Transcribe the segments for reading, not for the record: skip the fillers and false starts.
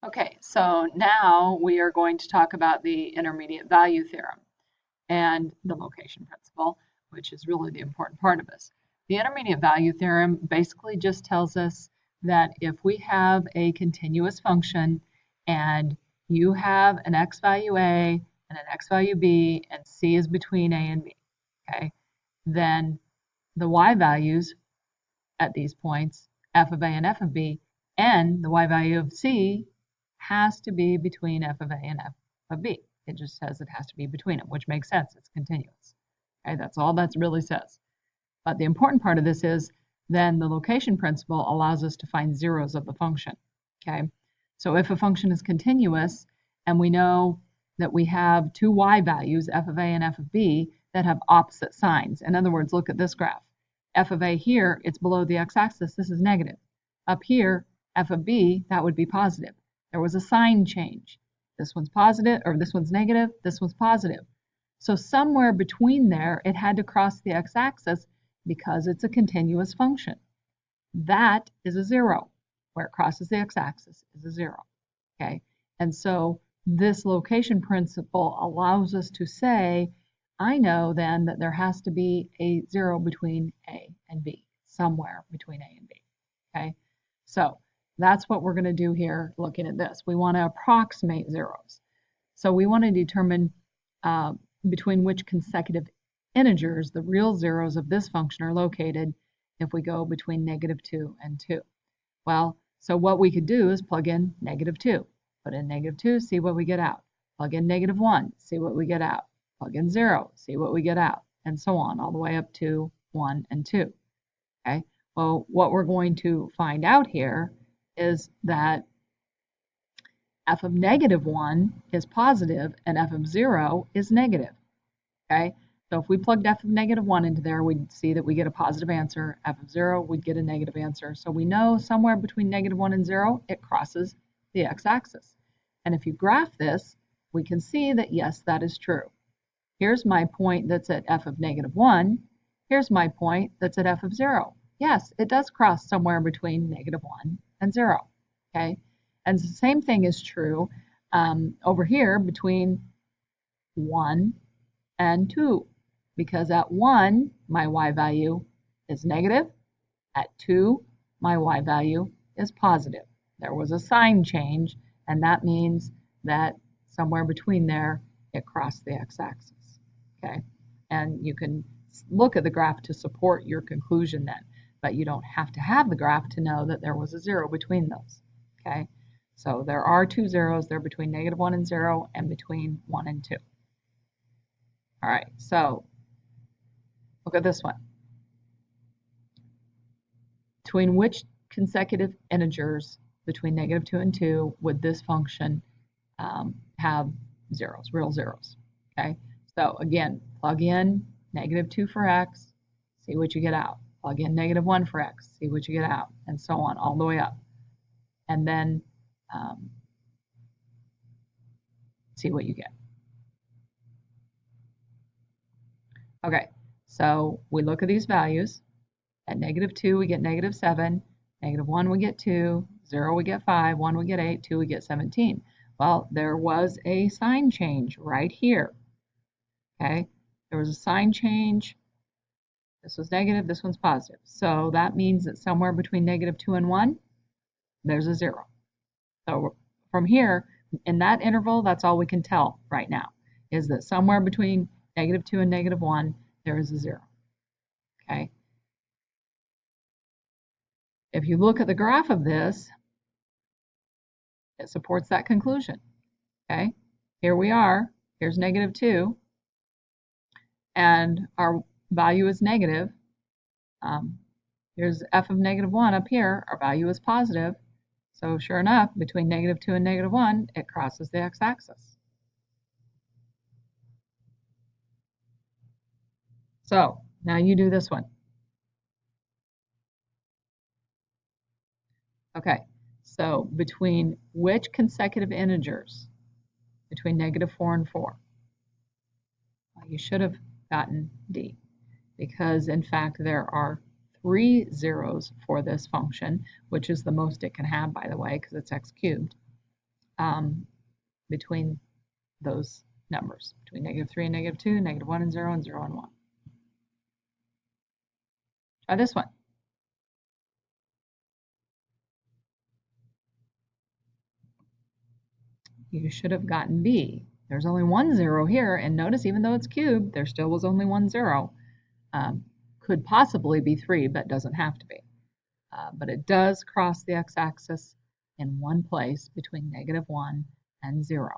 Okay, so now we are going to talk about the intermediate value theorem and the location principle, which is really the important part of this. The intermediate value theorem basically just tells us that if we have a continuous function and you have an x value a and an x value b and c is between a and b, okay, then the y values at these points, f of a and f of b, and the y value of c has to be between f of a and f of b. It just says it has to be between them, which makes sense. It's continuous. Okay, that's all that really says. But the important part of this is then the location principle allows us to find zeros of the function. Okay, so if a function is continuous and we know that we have two y values, f of a and f of b, that have opposite signs. In other words, look at this graph. F of a here, it's below the x-axis. This is negative. Up here, f of b, that would be positive. There was a sign change. This one's positive, or this one's negative, this one's positive. So somewhere between there, it had to cross the x-axis because it's a continuous function. That is a zero. Where it crosses the x-axis is a zero. Okay, and so this location principle allows us to say, I know then that there has to be a zero between a and b, somewhere between a and b. Okay, so that's what we're going to do here looking at this. We want to approximate zeros. So we want to determine between which consecutive integers the real zeros of this function are located if we go between -2 and 2. Well, so what we could do is plug in -2. Put in -2, see what we get out. Plug in -1, see what we get out. Plug in 0, see what we get out, and so on, all the way up to 1 and 2. Okay, well, what we're going to find out here is that f of -1 is positive and f of 0 is negative. Okay, so if we plugged f of -1 into there, we'd see that we get a positive answer. F of 0, we'd get a negative answer. So we know somewhere between -1 and 0, it crosses the x-axis. And if you graph this, we can see that yes, that is true. Here's my point that's at f of -1. Here's my point that's at f of 0. Yes, it does cross somewhere between -1 and 0. Okay, and the same thing is true over here between 1 and 2, because at 1, my y value is negative. At 2, my y value is positive. There was a sign change, and that means that somewhere between there, it crossed the x-axis. Okay, and you can look at the graph to support your conclusion then, but you don't have to have the graph to know that there was a zero between those. Okay, so there are two zeros. They're between -1 and 0 and between 1 and 2. All right, so look at this one. Between which consecutive integers between -2 and 2 would this function have zeros, real zeros? Okay, so again, plug in -2 for x, see what you get out. Plug in -1 for x, see what you get out, and so on, all the way up. And then see what you get. Okay, so we look at these values. At -2, we get -7. -1, we get 2. 0, we get 5. 1, we get 8. 2, we get 17. Well, there was a sign change right here. Okay, there was a sign change. This was negative, this one's positive. So that means that somewhere between -2 and 1, there's a 0. So from here, in that interval, that's all we can tell right now, is that somewhere between -2 and -1, there is a 0. Okay. If you look at the graph of this, it supports that conclusion. Okay, here we are. Here's -2, and our value is negative. Here's f of -1 up here. Our value is positive. So sure enough, between -2 and -1, it crosses the x-axis. So now you do this one. Okay, so between which consecutive integers? Between -4 and 4. Well, you should have gotten D, because in fact there are 3 zeros for this function, which is the most it can have, by the way, because it's x cubed. between those numbers, between -3 and -2, -1 and 0, and 0 and 1. Try this one. You should have gotten B. There's only one 0 here, and notice even though it's cubed, there still was only one 0. Could possibly be 3, but doesn't have to be. But it does cross the x-axis in one place between -1 and 0.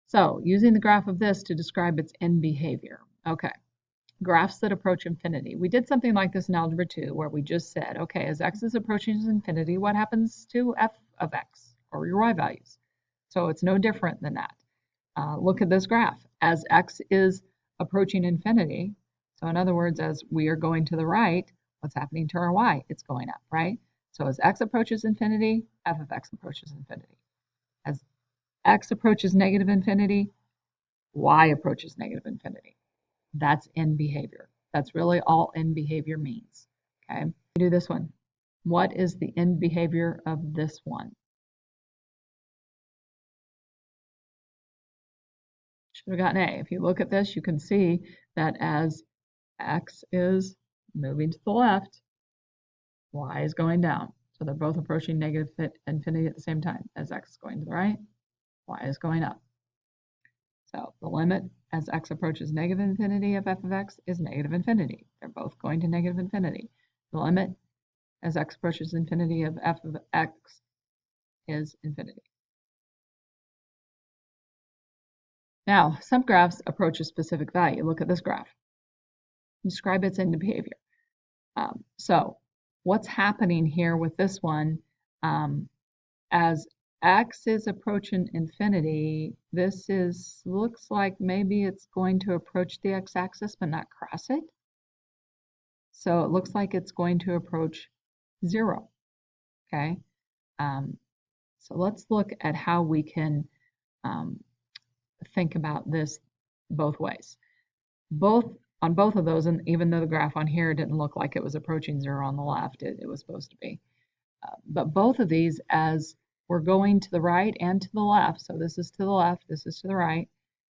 So, using the graph of this to describe its end behavior. Okay, graphs that approach infinity. We did something like this in Algebra 2 where we just said, okay, as x is approaching infinity, what happens to f of x, or your y values? So it's no different than that. Look at this graph. As x is approaching infinity, so in other words, as we are going to the right, what's happening to our y? It's going up, right? So as x approaches infinity, f of x approaches infinity. As x approaches negative infinity, y approaches negative infinity. That's end behavior. That's really all end behavior means. Okay, do this one. What is the end behavior of this one? Should have gotten A. If you look at this, you can see that as x is moving to the left, y is going down. So they're both approaching negative infinity at the same time. As x is going to the right, y is going up. So the limit as x approaches negative infinity of f of x is negative infinity. They're both going to negative infinity. The limit as x approaches infinity of f of x is infinity. Now, some graphs approach a specific value. Look at this graph. Describe its end behavior. So what's happening here with this one, as x is approaching infinity, this looks like maybe it's going to approach the x-axis but not cross it. So it looks like it's going to approach 0, okay? So let's look at how we can think about this both ways. On both of those, and even though the graph on here didn't look like it was approaching 0 on the left, it was supposed to be. But both of these, as we're going to the right and to the left, so this is to the left, this is to the right,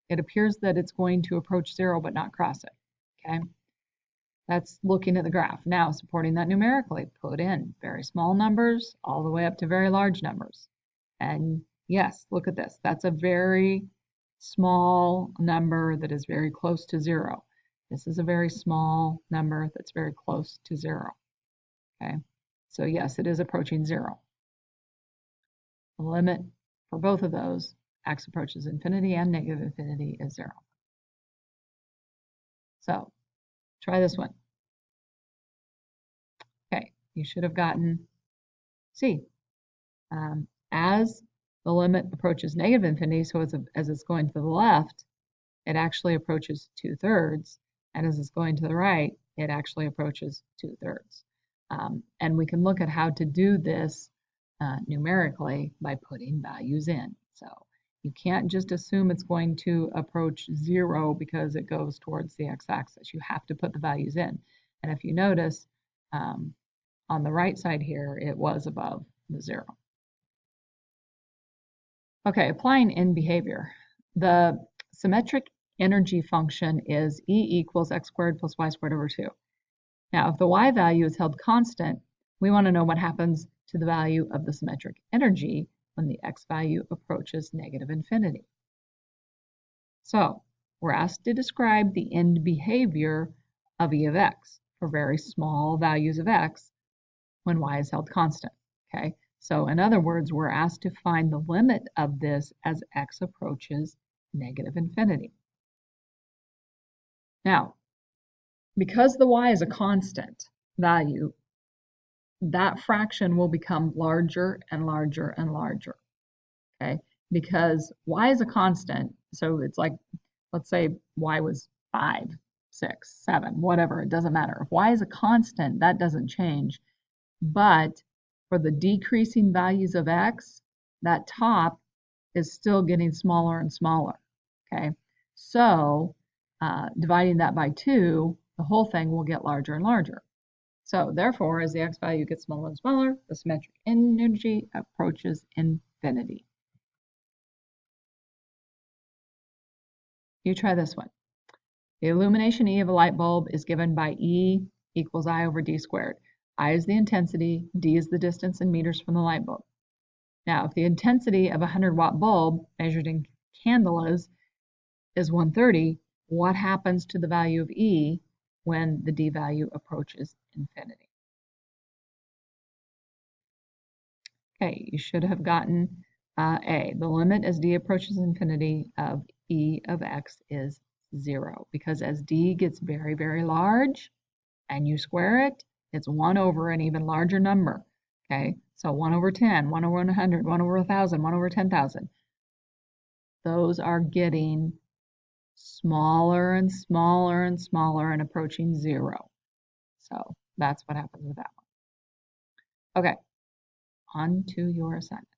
it appears that it's going to approach 0 but not cross it, okay? That's looking at the graph. Now, supporting that numerically, put in very small numbers all the way up to very large numbers. And yes, look at this. That's a very small number that is very close to 0. This is a very small number that's very close to 0. Okay, so yes, it is approaching 0. The limit for both of those, x approaches infinity and negative infinity, is 0. So try this one. Okay, you should have gotten C. As the limit approaches negative infinity, so as it's going to the left, it actually approaches 2/3, and as it's going to the right, it actually approaches 2/3. And we can look at how to do this numerically by putting values in. So you can't just assume it's going to approach 0 because it goes towards the x-axis. You have to put the values in. And if you notice, on the right side here, it was above the 0. Okay, applying end behavior. The symmetric energy function is E equals x squared plus y squared over 2. Now, if the y value is held constant, we want to know what happens to the value of the symmetric energy when the x value approaches negative infinity. So, we're asked to describe the end behavior of E of x for very small values of x when y is held constant, okay? So in other words, we're asked to find the limit of this as x approaches negative infinity. Now, because the y is a constant value, that fraction will become larger and larger and larger, okay? Because y is a constant, so it's like, let's say y was 5, 6, 7, whatever, it doesn't matter. If y is a constant, that doesn't change. But for the decreasing values of x, that top is still getting smaller and smaller, okay? So dividing that by 2, the whole thing will get larger and larger. So therefore, as the x value gets smaller and smaller, the symmetric energy approaches infinity. You try this one. The illumination E of a light bulb is given by E equals I over D squared. I is the intensity, D is the distance in meters from the light bulb. Now, if the intensity of a 100-watt bulb measured in candelas is 130, what happens to the value of E when the D value approaches infinity? Okay, you should have gotten A. The limit as D approaches infinity of E of x is 0, because as D gets very, very large and you square it, it's 1 over an even larger number. Okay, so 1 over 10, 1 over 100, 1 over 1,000, 1 over 10,000. Those are getting smaller and smaller and smaller and approaching 0. So that's what happens with that one. Okay, on to your assignment.